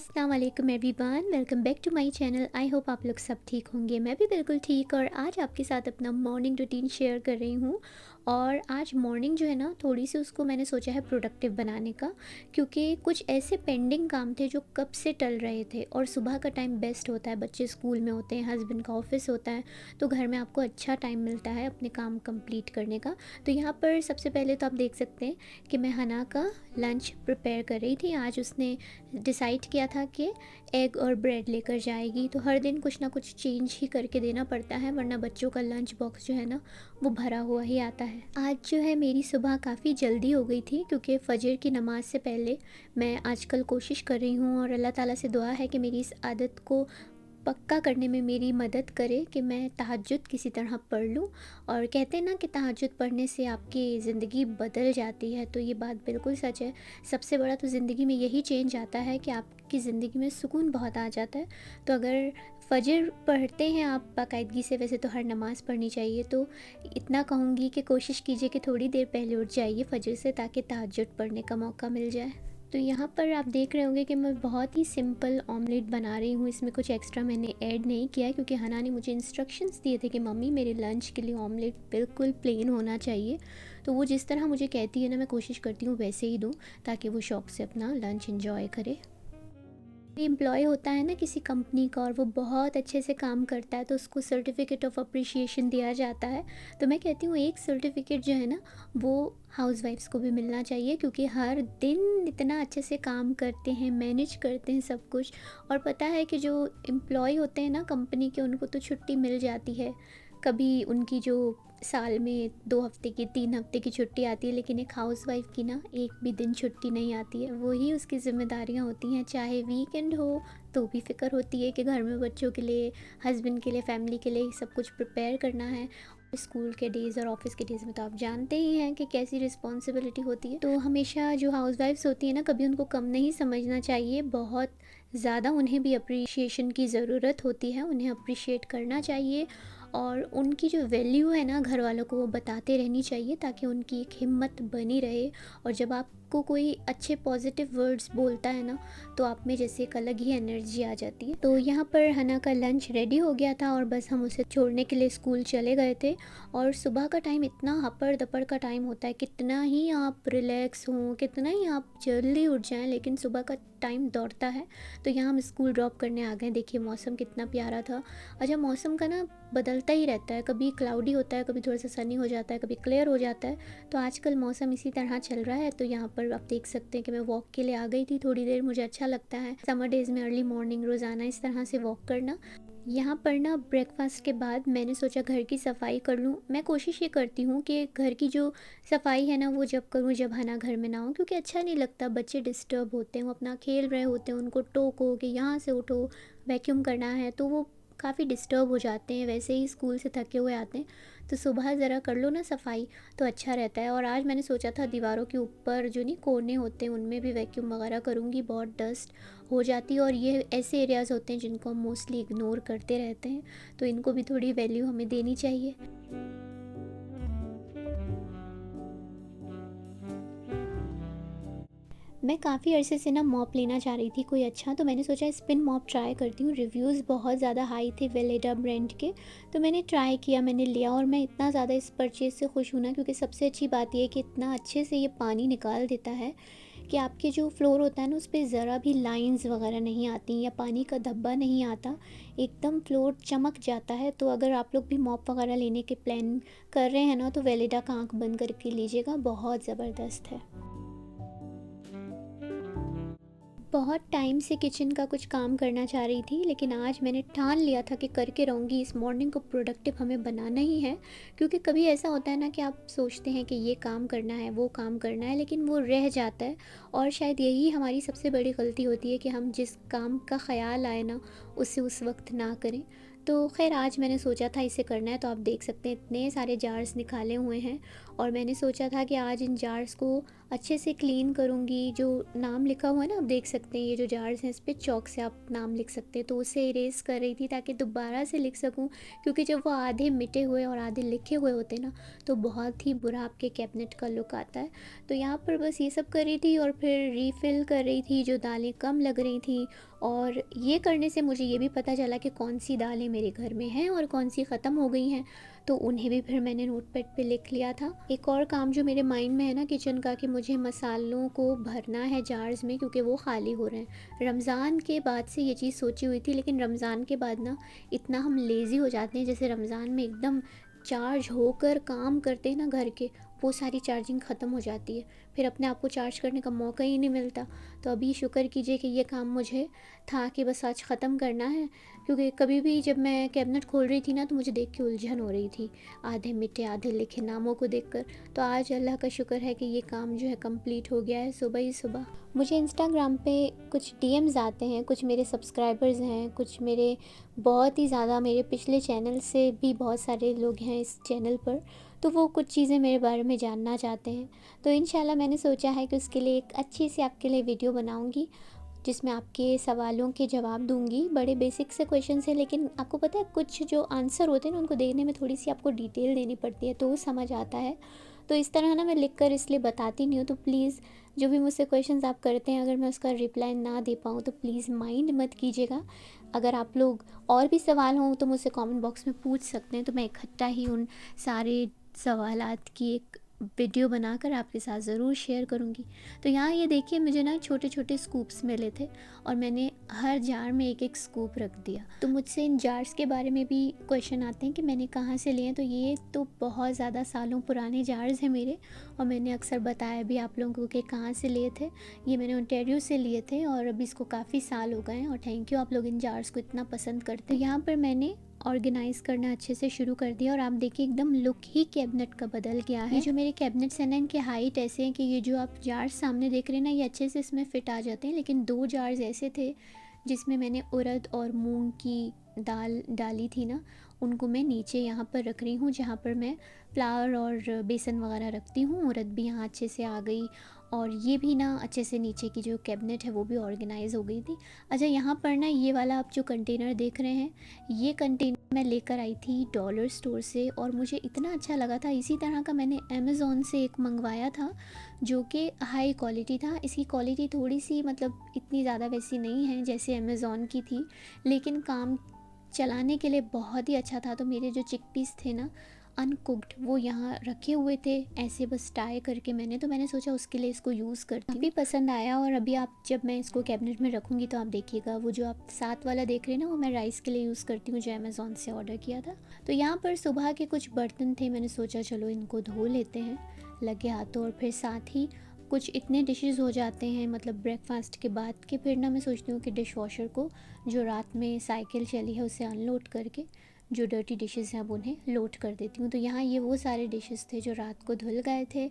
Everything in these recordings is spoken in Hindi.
अस्सलाम वालेकुम everyone, welcome back to my channel. I hope आप लोग सब ठीक होंगे। मैं भी बिल्कुल ठीक। और आज आपके साथ अपना मॉर्निंग रूटीन शेयर कर रही हूँ। और आज मॉर्निंग जो है ना, थोड़ी सी उसको मैंने सोचा है प्रोडक्टिव बनाने का, क्योंकि कुछ ऐसे पेंडिंग काम थे जो कब से टल रहे थे। और सुबह का टाइम बेस्ट होता है, बच्चे स्कूल में होते हैं, हस्बैंड का ऑफिस होता है, तो घर में आपको अच्छा टाइम मिलता है अपने काम कंप्लीट करने का। तो यहाँ पर सबसे पहले तो आप देख सकते हैं कि मैं हना का लंच प्रिपेयर कर रही थी। आज उसने डिसाइड किया था कि एग और ब्रेड लेकर जाएगी, तो हर दिन कुछ ना कुछ चेंज ही करके देना पड़ता है, वरना बच्चों का लंच बॉक्स जो है ना, वो भरा हुआ ही आता है। आज जो है मेरी सुबह काफ़ी जल्दी हो गई थी, क्योंकि फ़जर की नमाज़ से पहले मैं आजकल कोशिश कर रही हूँ, और अल्लाह ताला से दुआ है कि मेरी इस आदत को पक्का करने में मेरी मदद करे कि मैं तहज्जुद किसी तरह पढ़ लूँ। और कहते हैं ना कि तहज्जुद पढ़ने से आपकी ज़िंदगी बदल जाती है, तो ये बात बिल्कुल सच है। सबसे बड़ा तो ज़िंदगी में यही चेंज आता है कि आपकी ज़िंदगी में सुकून बहुत आ जाता है। तो अगर फ़जर पढ़ते हैं आप बाकायदगी से, वैसे तो हर नमाज़ पढ़नी चाहिए, तो इतना कहूँगी कि कोशिश कीजिए कि थोड़ी देर पहले उठ जाइए फ़जर से, ताकि तहज्जुद पढ़ने का मौका मिल जाए। तो यहाँ पर आप देख रहे होंगे कि मैं बहुत ही सिंपल ऑमलेट बना रही हूँ। इसमें कुछ एक्स्ट्रा मैंने ऐड नहीं किया है, क्योंकि हना ने मुझे इंस्ट्रक्शंस दिए थे कि मम्मी मेरे लंच के लिए ऑमलेट बिल्कुल प्लेन होना चाहिए। तो वो जिस तरह मुझे कहती है ना, मैं कोशिश करती हूँ वैसे ही दूँ, ताकि वो शौक़ से अपना लंच एंजॉय करे। एम्प्लॉय होता है ना किसी कंपनी का, और वो बहुत अच्छे से काम करता है, तो उसको सर्टिफिकेट ऑफ अप्रिशिएशन दिया जाता है। तो मैं कहती हूँ एक सर्टिफिकेट जो है ना, वो हाउसवाइफ्स को भी मिलना चाहिए, क्योंकि हर दिन इतना अच्छे से काम करते हैं, मैनेज करते हैं सब कुछ। और पता है कि जो एम्प्लॉय होते हैं ना कंपनी के, उनको तो छुट्टी मिल जाती है। कभी उनकी जो साल में 2 हफ्ते की 3 हफ्ते की छुट्टी आती है, लेकिन एक हाउसवाइफ की ना एक भी दिन छुट्टी नहीं आती है। वही उसकी ज़िम्मेदारियाँ होती हैं, चाहे वीकेंड हो तो भी फ़िक्र होती है कि घर में बच्चों के लिए, हस्बैंड के लिए, फैमिली के लिए सब कुछ प्रिपेयर करना है। स्कूल के डेज़ और ऑफिस के डेज़ में तो आप जानते ही हैं कि कैसी रिस्पॉन्सिबिलिटी होती है। तो हमेशा जो हाउसवाइफ्स होती है ना, कभी उनको कम नहीं समझना चाहिए, बहुत ज़्यादा उन्हें भी अप्रिशिएशन की ज़रूरत होती है, उन्हें अप्रिशिएट करना चाहिए। और उनकी जो वैल्यू है ना, घर वालों को वो बताते रहनी चाहिए, ताकि उनकी एक हिम्मत बनी रहे। और जब आपको कोई अच्छे पॉजिटिव वर्ड्स बोलता है ना, तो आप में जैसे एक अलग ही एनर्जी आ जाती है। तो यहाँ पर हना का लंच रेडी हो गया था, और बस हम उसे छोड़ने के लिए स्कूल चले गए थे। और सुबह का टाइम इतना हपड़ दपड़ का टाइम होता है, कितना ही आप रिलैक्स हों, कितना ही आप जल्दी उठ जाएं, लेकिन सुबह का टाइम दौड़ता है। तो यहाँ हम स्कूल ड्रॉप करने आ गए। देखिए मौसम कितना प्यारा था। अच्छा, मौसम का ना बदलता ही रहता है, कभी क्लाउडी होता है, कभी थोड़ा सा सनी हो जाता है, कभी क्लियर हो जाता है। तो आजकल मौसम इसी तरह चल रहा है। तो यहाँ पर आप देख सकते हैं कि मैं वॉक के लिए आ गई थी थोड़ी देर। मुझे अच्छा लगता है समर डेज़ में अर्ली मॉर्निंग रोज़ाना इस तरह से वॉक करना। यहाँ पर ना ब्रेकफास्ट के बाद मैंने सोचा घर की सफाई कर लूँ। मैं कोशिश ये करती हूँ कि घर की जो सफाई है ना, वो जब करूँ जब हना घर में ना हो, क्योंकि अच्छा नहीं लगता। बच्चे डिस्टर्ब होते हैं, वो अपना खेल रहे होते हैं, उनको टोको कि यहाँ से उठो, वैक्यूम करना है, तो वो काफ़ी डिस्टर्ब हो जाते हैं। वैसे ही स्कूल से थके हुए आते हैं, तो सुबह ज़रा कर लो ना सफाई, तो अच्छा रहता है। और आज मैंने सोचा था दीवारों के ऊपर जो नहीं कोने होते हैं, उनमें भी वैक्यूम वगैरह करूँगी, बहुत डस्ट हो जाती है। और ये ऐसे एरियाज़ होते हैं जिनको हम मोस्टली इग्नोर करते रहते हैं, तो इनको भी थोड़ी वैल्यू हमें देनी चाहिए। मैं काफ़ी अरसे से ना मॉप लेना चाह रही थी कोई अच्छा, तो मैंने सोचा स्पिन मॉप ट्राई करती हूँ। रिव्यूज़ बहुत ज़्यादा हाई थे वेलेडा ब्रांड के, तो मैंने ट्राई किया, मैंने लिया। और मैं इतना ज़्यादा इस परचेज़ से खुश हूँ ना, क्योंकि सबसे अच्छी बात ये है कि इतना अच्छे से ये पानी निकाल देता है कि आपके जो फ्लोर होता है ना, उस पे ज़रा भी लाइंस वगैरह नहीं आती, या पानी का धब्बा नहीं आता, एकदम फ्लोर चमक जाता है। तो अगर आप लोग भी मॉप वगैरह लेने के प्लान कर रहे हैं ना, तो वेलेडा का आँख बंद करके लीजिएगा, बहुत ज़बरदस्त है। बहुत टाइम से किचन का कुछ काम करना चाह रही थी, लेकिन आज मैंने ठान लिया था कि करके रहूँगी। इस मॉर्निंग को प्रोडक्टिव हमें बनाना ही है, क्योंकि कभी ऐसा होता है ना कि आप सोचते हैं कि ये काम करना है, वो काम करना है, लेकिन वो रह जाता है। और शायद यही हमारी सबसे बड़ी गलती होती है कि हम जिस काम का ख्याल आए ना, उसे उस वक्त ना करें। तो खैर आज मैंने सोचा था इसे करना है, तो आप देख सकते हैं इतने सारे जार्स निकाले हुए हैं। और मैंने सोचा था कि आज इन जार्स को अच्छे से क्लीन करूँगी। जो नाम लिखा हुआ है ना, आप देख सकते हैं ये जो जार्स हैं इस पे चॉक से आप नाम लिख सकते हैं, तो उसे इरेज़ कर रही थी ताकि दोबारा से लिख सकूँ। क्योंकि जब वो आधे मिटे हुए और आधे लिखे हुए होते हैं ना, तो बहुत ही बुरा आपके कैबिनेट का लुक आता है। तो यहाँ पर बस ये सब कर रही थी और फिर रीफ़िल कर रही थी, जो दालें कम लग रही थी। और ये करने से मुझे ये भी पता चला कि कौन-सी दालें मेरे घर में हैं और कौन-सी ख़त्म हो गई हैं, तो उन्हें भी फिर मैंने नोटपैड पे लिख लिया था। एक और काम जो मेरे माइंड में है ना किचन का, कि मुझे मसालों को भरना है जार्स में, क्योंकि वो खाली हो रहे हैं। रमज़ान के बाद से ये चीज़ सोची हुई थी, लेकिन रमज़ान के बाद ना इतना हम लेज़ी हो जाते हैं, जैसे रमज़ान में एकदम चार्ज होकर काम करते हैं ना घर के, वो सारी चार्जिंग ख़त्म हो जाती है, फिर अपने आप को चार्ज करने का मौका ही नहीं मिलता। तो अभी शुक्र कीजिए कि ये काम मुझे था कि बस आज ख़त्म करना है। क्योंकि कभी भी जब मैं कैबिनेट खोल रही थी ना, तो मुझे देख के उलझन हो रही थी, आधे मिटे आधे लिखे नामों को देखकर। तो आज अल्लाह का शुक्र है कि ये काम जो है कंप्लीट हो गया है सुबह ही सुबह। मुझे इंस्टाग्राम पे कुछ डीएम्स आते हैं, कुछ मेरे सब्सक्राइबर्स हैं, कुछ मेरे बहुत ही ज़्यादा मेरे पिछले चैनल से भी बहुत सारे लोग हैं इस चैनल पर, तो वो कुछ चीज़ें मेरे बारे में जानना चाहते हैं। तो इंशाल्लाह मैंने सोचा है कि उसके लिए एक अच्छी सी आपके लिए वीडियो बनाऊंगी, जिसमें आपके सवालों के जवाब दूंगी। बड़े बेसिक से क्वेश्चन है, लेकिन आपको पता है कुछ जो आंसर होते हैं ना, उनको देखने में थोड़ी सी आपको डिटेल देनी पड़ती है, तो वो समझ आता है। तो इस तरह ना मैं लिख कर इसलिए बताती नहीं हूँ। तो प्लीज़ जो भी मुझसे क्वेश्चंस आप करते हैं, अगर मैं उसका रिप्लाई ना दे पाऊँ तो प्लीज़ माइंड मत कीजिएगा। अगर आप लोग और भी सवाल हों तो मुझसे कमेंट बॉक्स में पूछ सकते हैं, तो मैं इकट्ठा ही उन सारे सवालात की एक वीडियो बनाकर आपके साथ ज़रूर शेयर करूँगी। तो यहाँ ये देखिए, मुझे ना छोटे छोटे स्कूप्स मिले थे और मैंने हर जार में एक एक स्कूप रख दिया। तो मुझसे इन जार्स के बारे में भी क्वेश्चन आते हैं कि मैंने कहाँ से लिए हैं। तो ये तो बहुत ज़्यादा सालों पुराने जार्स हैं मेरे, और मैंने अक्सर बताया भी आप लोगों को कि कहाँ से लिए थे। ये मैंने ओंटारियो से लिए थे और अभी इसको काफ़ी साल हो गए हैं, और थैंक यू आप लोग इन जार्स को इतना पसंद करते हैं। यहाँ पर मैंने ऑर्गेनाइज करना अच्छे से शुरू कर दिया, और आप देखिए एकदम लुक ही कैबिनेट का बदल गया है। ये जो मेरे कैबिनेट्स हैं ना, इनके हाइट ऐसे हैं कि ये जो आप जार्स सामने देख रहे हैं ना, ये अच्छे से इसमें फिट आ जाते हैं। लेकिन दो जार्स ऐसे थे जिसमें मैंने उड़द और मूंग की दाल डाली थी ना, उनको मैं नीचे यहाँ पर रख रही हूँ, जहाँ पर मैं फ्लावर और बेसन वगैरह रखती हूँ। उड़द भी यहाँ अच्छे से आ गई, और ये भी ना अच्छे से नीचे की जो कैबिनेट है वो भी ऑर्गेनाइज हो गई थी। अच्छा, यहाँ पर ना ये वाला आप जो कंटेनर देख रहे हैं, ये कंटेनर मैं लेकर आई थी डॉलर स्टोर से, और मुझे इतना अच्छा लगा था। इसी तरह का मैंने अमेज़ोन से एक मंगवाया था, जो कि हाई क्वालिटी था। इसकी क्वालिटी थोड़ी सी मतलब इतनी ज़्यादा वैसी नहीं है जैसे अमेज़ोन की थी, लेकिन काम चलाने के लिए बहुत ही अच्छा था। तो मेरे जो चिकपीस थे ना अनकुक्ड, वो यहाँ रखे हुए थे ऐसे बस टाई करके मैंने सोचा उसके लिए इसको यूज़ करती हूँ। काफ़ी पसंद आया, और अभी आप जब मैं इसको कैबिनेट में रखूँगी तो आप देखिएगा, वो जो आप साथ वाला देख रहे हैं ना, वो मैं राइस के लिए यूज़ करती हूँ, जो अमेज़ोन से ऑर्डर किया था। तो यहाँ पर सुबह के कुछ बर्तन थे, मैंने सोचा चलो इनको धो लेते हैं लगे हाथों। और फिर साथ ही कुछ इतने डिशेस हो जाते हैं मतलब ब्रेकफास्ट के बाद के, फिर ना मैं सोचती हूँ कि डिश वॉशर को जो रात में साइकिल चली है उसे अनलोड करके जो डर्टी डिशेस हैं अब उन्हें लोड कर देती हूँ। तो यहाँ ये वो सारे डिशेस थे जो रात को धुल गए थे,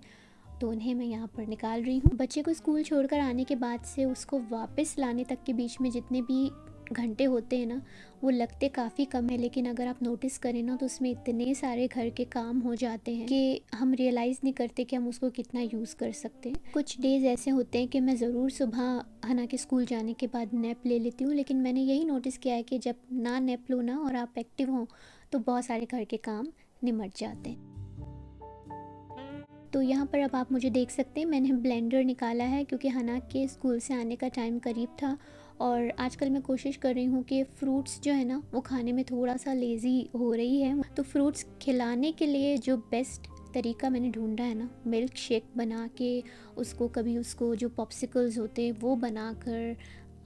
तो उन्हें मैं यहाँ पर निकाल रही हूँ। बच्चे को स्कूल छोड़कर आने के बाद से उसको वापस लाने तक के बीच में जितने भी घंटे होते हैं ना, वो लगते काफ़ी कम है, लेकिन अगर आप नोटिस करें ना तो उसमें इतने सारे घर के काम हो जाते हैं कि हम रियलाइज़ नहीं करते कि हम उसको कितना यूज़ कर सकते हैं। कुछ डेज़ ऐसे होते हैं कि मैं ज़रूर सुबह हना के स्कूल जाने के बाद नैप ले लेती हूँ, लेकिन मैंने यही नोटिस किया है कि जब ना नैप लो ना और आप एक्टिव हों तो बहुत सारे घर के काम निमट जाते हैं। तो यहाँ पर अब आप मुझे देख सकते हैं, मैंने ब्लेंडर निकाला है क्योंकि हना के स्कूल से आने का टाइम करीब था, और आजकल मैं कोशिश कर रही हूँ कि फ्रूट्स जो है ना वो खाने में थोड़ा सा लेज़ी हो रही है। तो फ्रूट्स खिलाने के लिए जो बेस्ट तरीका मैंने ढूंढा है ना, मिल्क शेक बना के उसको, कभी उसको जो पॉप्सिकल्स होते हैं वो बनाकर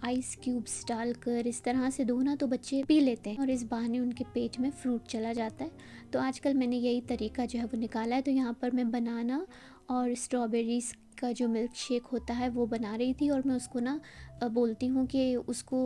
आइस क्यूब्स डालकर इस तरह से दो ना, तो बच्चे पी लेते हैं और इस बहाने उनके पेट में फ्रूट चला जाता है। तो आजकल मैंने यही तरीका जो है वो निकाला है। तो यहाँ पर मैं बनाना और स्ट्रॉबेरीज़ का जो मिल्क शेक होता है वो बना रही थी, और मैं उसको ना बोलती हूँ कि उसको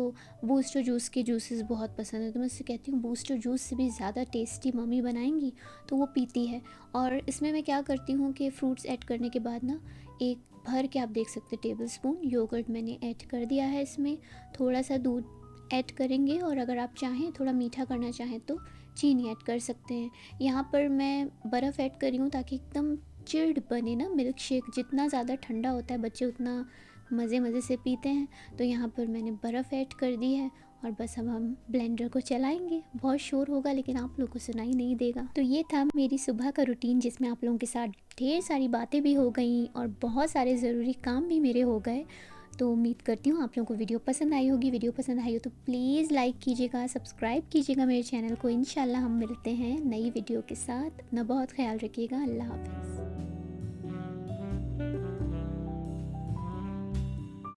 बूस्ट जूस के जूसेस बहुत पसंद है, तो मैं उससे कहती हूँ बूस्ट जूस से भी ज़्यादा टेस्टी मम्मी बनाएंगी, तो वो पीती है। और इसमें मैं क्या करती हूँ कि फ्रूट्स ऐड करने के बाद ना एक भर के, आप देख सकते टेबल स्पून योगर्ट मैंने ऐड कर दिया है। इसमें थोड़ा सा दूध ऐड करेंगे, और अगर आप चाहें थोड़ा मीठा करना चाहें तो चीनी ऐड कर सकते हैं। यहाँ पर मैं बर्फ़ ऐड कर रही हूँ ताकि एकदम चिल्ड बने ना मिल्क शेक, जितना ज़्यादा ठंडा होता है बच्चे उतना मज़े मज़े से पीते हैं। तो यहाँ पर मैंने बर्फ़ ऐड कर दी है और बस अब हम ब्लेंडर को चलाएंगे। बहुत शोर होगा लेकिन आप लोगों को सुनाई नहीं देगा। तो ये था मेरी सुबह का रूटीन, जिसमें आप लोगों के साथ ढेर सारी बातें भी हो गई और बहुत सारे ज़रूरी काम भी मेरे हो गए। तो उम्मीद करती हूँ आप लोगों को वीडियो पसंद आई होगी। वीडियो पसंद आई हो तो प्लीज़ लाइक कीजिएगा, सब्सक्राइब कीजिएगा मेरे चैनल को। इंशाल्लाह हम मिलते हैं नई वीडियो के साथ। अपना बहुत ख्याल रखिएगा। अल्लाह हाफ़िज़।